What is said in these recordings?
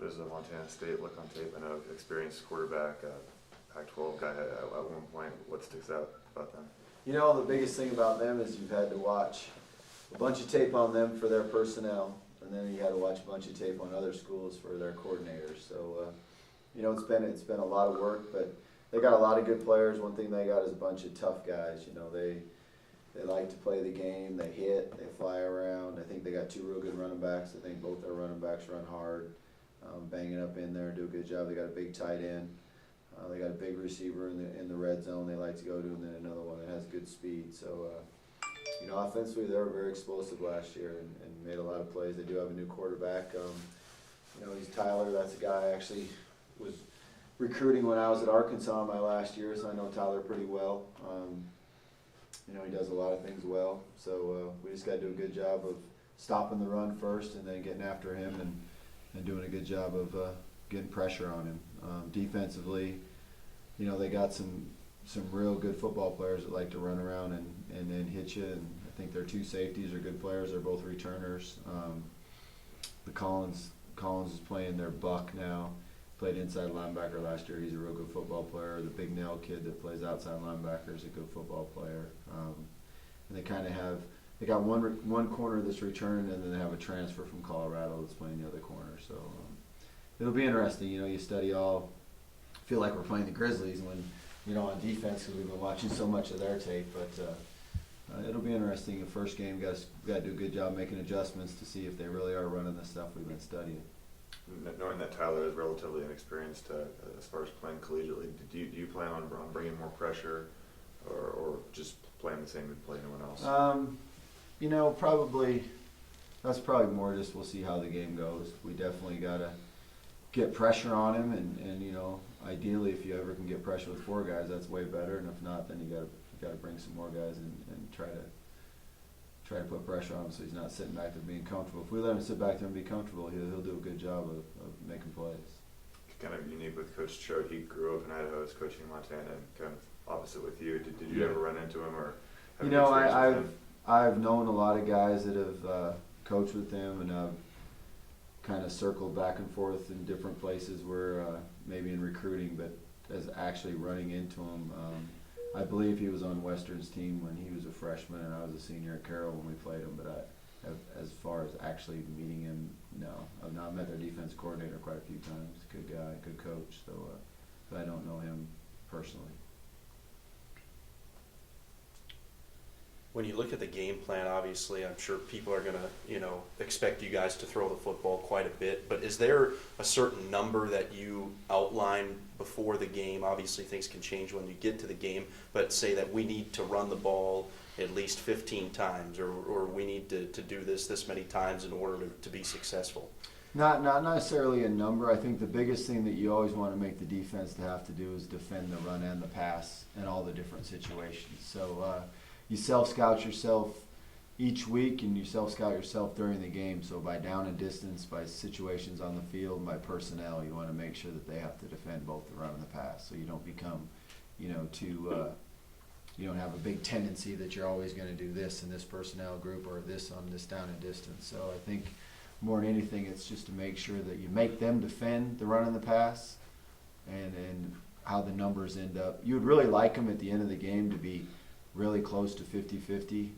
visit Montana State, look on tape. I know experienced quarterback, Pac-12 guy at one point. What sticks out about them? You know, the biggest thing about them is you've had to watch a bunch of tape on them for their personnel, and then you had to watch a bunch of tape on other schools for their coordinators. So, you know, it's been a lot of work, but they got a lot of good players. One thing they got is a bunch of tough guys. You know, they like to play the game. They hit. They fly around. I think they got two real good running backs. I think both their running backs run hard, bang it up in there, do a good job. They got a big tight end. They got a big receiver in the red zone they like to go to, and then another one that has good speed. So, you know, offensively they were very explosive last year and made a lot of plays. They do have a new quarterback. You know, he's Tyler. That's a guy I actually was recruiting when I was at Arkansas my last year, so I know Tyler pretty well. You know, he does a lot of things well. So we just got to do a good job of stopping the run first and then getting after him and doing a good job of getting pressure on him. Defensively, you know, they got some real good football players that like to run around and then hit you. And I think their two safeties are good players. They're both returners. The Collins is playing their buck now. Played inside linebacker last year. He's a real good football player. The Big Nail kid that plays outside linebacker is a good football player. And they kind of they got one corner that's returned, and then they have a transfer from Colorado that's playing the other corner. So it'll be interesting. You know, you study all. Feel like we're playing the Grizzlies when, you know, on defense because we've been watching so much of their tape. But it'll be interesting. The first game, got to do a good job making adjustments to see if they really are running the stuff we've been studying. Knowing that Tyler is relatively inexperienced as far as playing collegiately, do you plan on bringing more pressure or just playing the same and play anyone else? You know, that's probably more just we'll see how the game goes. We definitely got to get pressure on him, and you know, ideally if you ever can get pressure with four guys, that's way better. And if not, then you got to bring some more guys and try to put pressure on him so he's not sitting back there being comfortable. If we let him sit back there and be comfortable, he'll do a good job of making plays. Kind of unique with Coach Choate. He grew up in Idaho, is coaching in Montana, and kind of opposite with you. Did you ever run into him or have you know, experience with him? I've known a lot of guys that have coached with him, and I've kind of circled back and forth in different places where maybe in recruiting, but as actually running into him. I believe he was on Western's team when he was a freshman, and I was a senior at Carroll when we played him. But as far as actually meeting him, no. I've not met their defense coordinator quite a few times. Good guy, good coach. So, but I don't know him personally. When you look at the game plan, obviously, I'm sure people are going to, you know, expect you guys to throw the football quite a bit. But is there a certain number that you outline before the game? Obviously, things can change when you get to the game. But say that we need to run the ball at least 15 times, or we need to do this many times in order to be successful. Not necessarily a number. I think the biggest thing that you always want to make the defense to have to do is defend the run and the pass in all the different situations. So you self-scout yourself each week, and you self-scout yourself during the game. So by down and distance, by situations on the field, and by personnel, you want to make sure that they have to defend both the run and the pass. So you don't become, you know, you don't have a big tendency that you're always going to do this in this personnel group or this on this down and distance. So I think more than anything, it's just to make sure that you make them defend the run and the pass, and how the numbers end up. You would really like them at the end of the game to be really close to 50-50,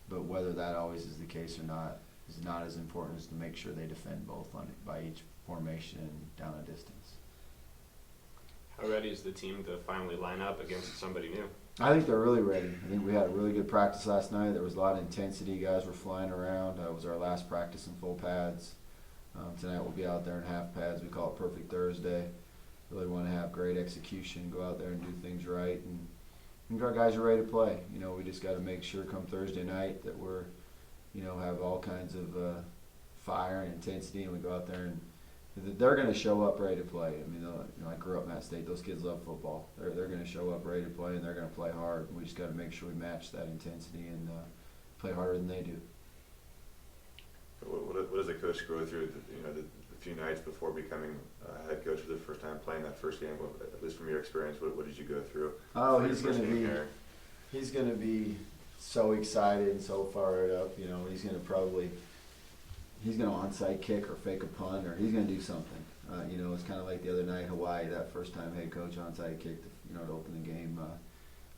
but whether that always is the case or not is not as important as to make sure they defend both by each formation and down a distance. How ready is the team to finally line up against somebody new? I think they're really ready. I think we had a really good practice last night. There was a lot of intensity. Guys were flying around. It was our last practice in full pads. Tonight we'll be out there in half pads. We call it Perfect Thursday. Really want to have great execution, go out there and do things right, and I think our guys are ready to play. You know, we just got to make sure come Thursday night that we're, you know, have all kinds of fire and intensity, and we go out there and they're going to show up ready to play. I mean, you know, I grew up in that state. Those kids love football. They're going to show up ready to play, and they're going to play hard. We just got to make sure we match that intensity and play harder than they do. What does a coach go through? You know, the few nights before becoming a head coach for the first time, playing that first game. At least from your experience, what did you go through? Oh, he's going to be so excited and so fired up. You know, he's going to probably he's going to onside kick or fake a punt, or he's going to do something. You know, it's kind of like the other night, Hawaii, that first time head coach onside kicked, you know, to open the game.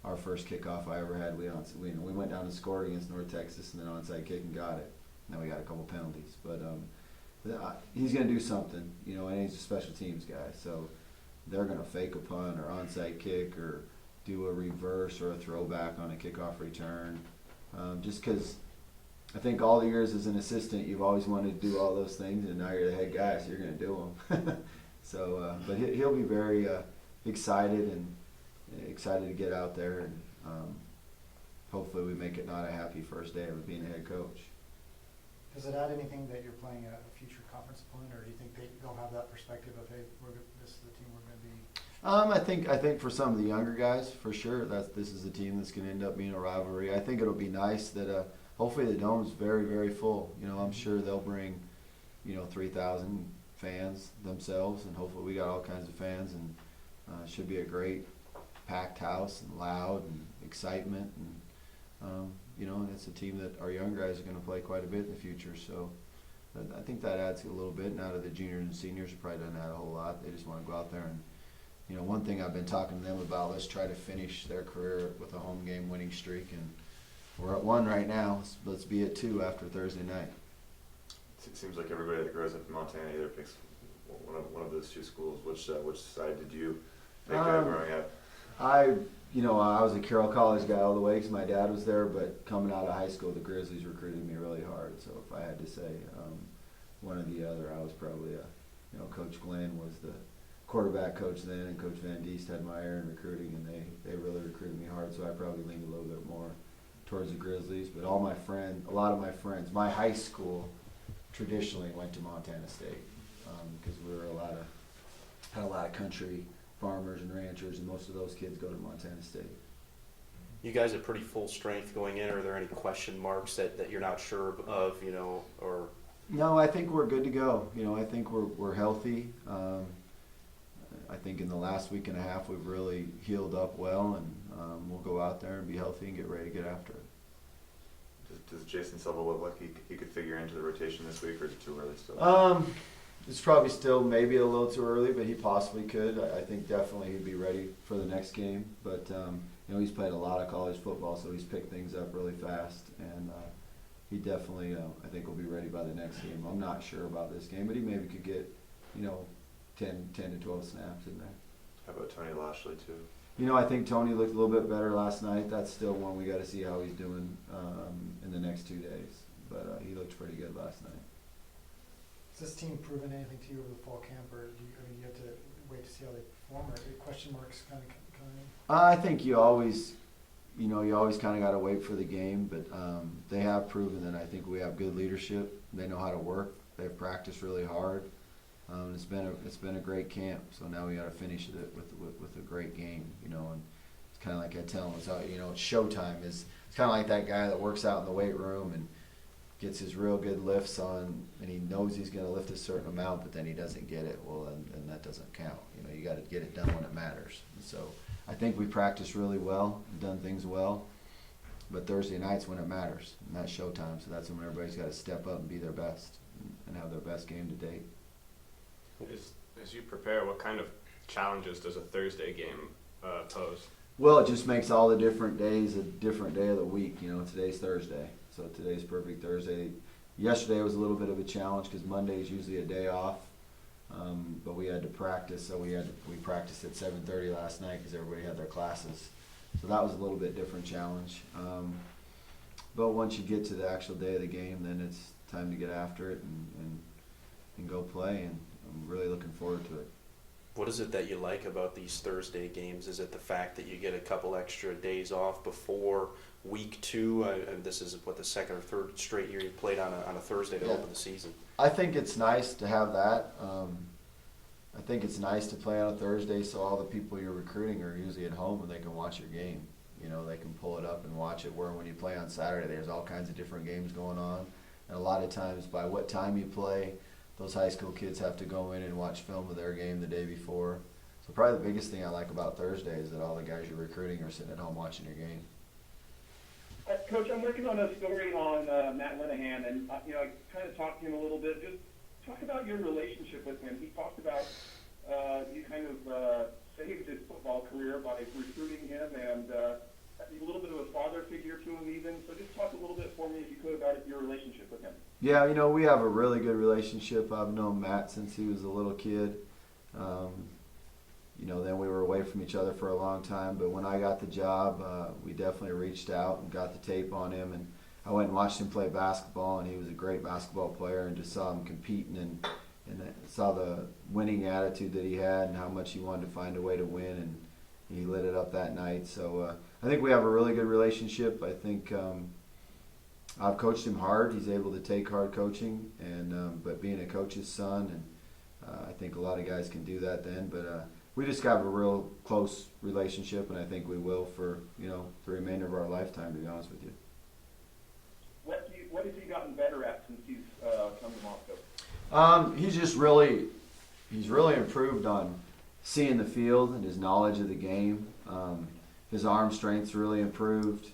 Our first kickoff I ever had, we went down and scored against North Texas, and then onside kick and got it. Now we got a couple penalties, but he's going to do something, you know, and he's a special teams guy, so they're going to fake a punt or onside kick or do a reverse or a throwback on a kickoff return, just because I think all the years as an assistant, you've always wanted to do all those things, and now you're the head guy, so you're going to do them. So, but he'll be very excited and excited to get out there, and hopefully we make it not a happy first day of being a head coach. Does it add anything that you're playing a future conference opponent, or do you think they'll have that perspective of, hey, this is the team we're going to be? I think for some of the younger guys, for sure, this is a team that's going to end up being a rivalry. I think it'll be nice that hopefully the dome's very, very full. You know, I'm sure they'll bring, you know, 3,000 fans themselves, and hopefully we got all kinds of fans, and it should be a great packed house and loud and excitement, and you know, and it's a team that our young guys are going to play quite a bit in the future. So I think that adds a little bit. Now to the juniors and seniors, it probably doesn't add a whole lot. They just want to go out there and, you know, one thing I've been talking to them about, let's try to finish their career with a home game winning streak, and we're at 1 right now. Let's be at 2 after Thursday night. It seems like everybody that grows up in Montana either picks one of those two schools. Which side did you pick growing up? You know, I was a Carroll College guy all the way because my dad was there, but coming out of high school, the Grizzlies recruited me really hard. So if I had to say one or the other, I was probably you know, Coach Glenn was the quarterback coach then, and Coach Van Diest had my ear in recruiting, and they really recruited me hard. So I probably leaned a little bit more towards the Grizzlies. But a lot of my friends, my high school traditionally went to Montana State because we were had a lot of country farmers and ranchers, and most of those kids go to Montana State. You guys are pretty full strength going in. Are there any question marks that you're not sure of, you know, or? No, I think we're good to go. You know, I think we're healthy. I think in the last week and a half we've really healed up well, and we'll go out there and be healthy and get ready to get after it. Does Jason Silva look like he could figure into the rotation this week, or is it too early still? It's probably still maybe a little too early, but he possibly could. I think definitely he'd be ready for the next game. But you know, he's played a lot of college football, so he's picked things up really fast, and he definitely I think will be ready by the next game. I'm not sure about this game, but he maybe could get, you know, 10 to 12 snaps in there. How about Tony Lashley too? You know, I think Tony looked a little bit better last night. That's still one we got to see how he's doing in the next 2 days. But he looked pretty good last night. Has this team proven anything to you over the fall camp, or do you have to wait to see how they perform, or are question marks kind of coming in? I think you always kind of got to wait for the game, but they have proven that I think we have good leadership. They know how to work. They've practiced really hard. It's been a great camp. So now we got to finish it with a great game, you know. And it's kind of like I tell them, you know, it's showtime. It's kind of like that guy that works out in the weight room and gets his real good lifts on, and he knows he's going to lift a certain amount, but then he doesn't get it. Well, then that doesn't count. You know, you got to get it done when it matters. And so I think we practiced really well and done things well, but Thursday night's when it matters, and that's showtime. So that's when everybody's got to step up and be their best and have their best game to date. As you prepare, what kind of challenges does a Thursday game pose? Well, it just makes all the different days a different day of the week. You know, today's Thursday, so today's perfect Thursday. Yesterday was a little bit of a challenge because Monday is usually a day off, but we had to practice, so we practiced at 7:30 last night because everybody had their classes. So that was a little bit different challenge. But once you get to the actual day of the game, then it's time to get after it and go play, and I'm really looking forward to it. What is it that you like about these Thursday games? Is it the fact that you get a couple extra days off before week 2? And this is the second or third straight year you played on a Thursday to open the season. I think it's nice to have that. I think it's nice to play on a Thursday, so all the people you're recruiting are usually at home and they can watch your game. You know, they can pull it up and watch it. Where when you play on Saturday, there's all kinds of different games going on, and a lot of times by what time you play, those high school kids have to go in and watch film of their game the day before. So probably the biggest thing I like about Thursday is that all the guys you're recruiting are sitting at home watching your game. Coach, I'm working on a story on Matt Linehan, and I kind of talked to him a little bit. Just talk about your relationship with him. He talked about you kind of saved his football career by recruiting him, and a little bit of a father figure to him even. So just talk a little bit for me, if you could, about your relationship with him. Yeah, we have a really good relationship. I've known Matt since he was a little kid. Then we were away from each other for a long time. But when I got the job, we definitely reached out and got the tape on him. And I went and watched him play basketball, and he was a great basketball player, and just saw him competing and saw the winning attitude that he had and how much he wanted to find a way to win. And he lit it up that night. So I think we have a really good relationship. I think I've coached him hard. He's able to take hard coaching, and but being a coach's son, and I think a lot of guys can do that then. But we just got a real close relationship, and I think we will for the remainder of our lifetime, to be honest with you. What has he gotten better at since he's come to Moscow? He's really improved on seeing the field and his knowledge of the game. His arm strength's really improved.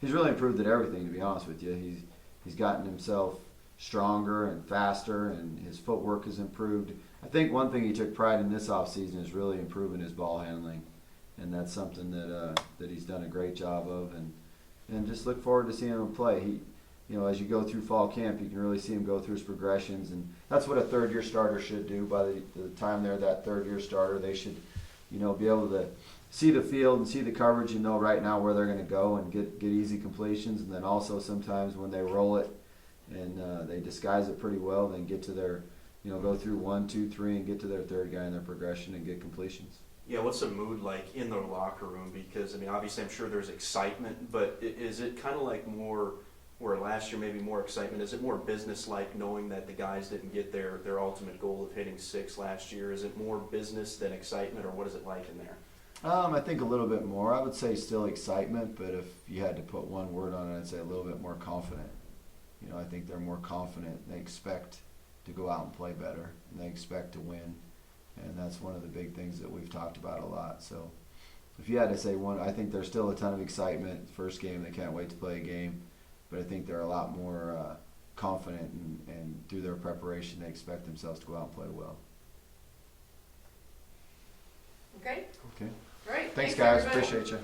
He's really improved at everything, to be honest with you. He's gotten himself stronger and faster, and his footwork has improved. I think one thing he took pride in this offseason is really improving his ball handling, and that's something that he's done a great job of. And just look forward to seeing him play. As you go through fall camp, you can really see him go through his progressions, and that's what a third-year starter should do. By the time they're that third-year starter, they should, be able to see the field and see the coverage and know right now where they're going to go and get easy completions. And then also sometimes when they roll it and they disguise it pretty well, then get to their, go through 1, 2, 3 and get to their third guy in their progression and get completions. Yeah, what's the mood like in the locker room? Because, obviously I'm sure there's excitement, but is it kind of like more, where last year maybe more excitement, is it more business-like knowing that the guys didn't get their ultimate goal of hitting 6 last year? Is it more business than excitement, or what is it like in there? I think a little bit more. I would say still excitement, but if you had to put one word on it, I'd say a little bit more confident. I think they're more confident. They expect to go out and play better, and they expect to win. And that's one of the big things that we've talked about a lot. So if you had to say one, I think there's still a ton of excitement. First game, they can't wait to play a game. But I think they're a lot more confident, and through their preparation, they expect themselves to go out and play well. Okay. Okay. All right. Thanks guys. everybody. Appreciate you.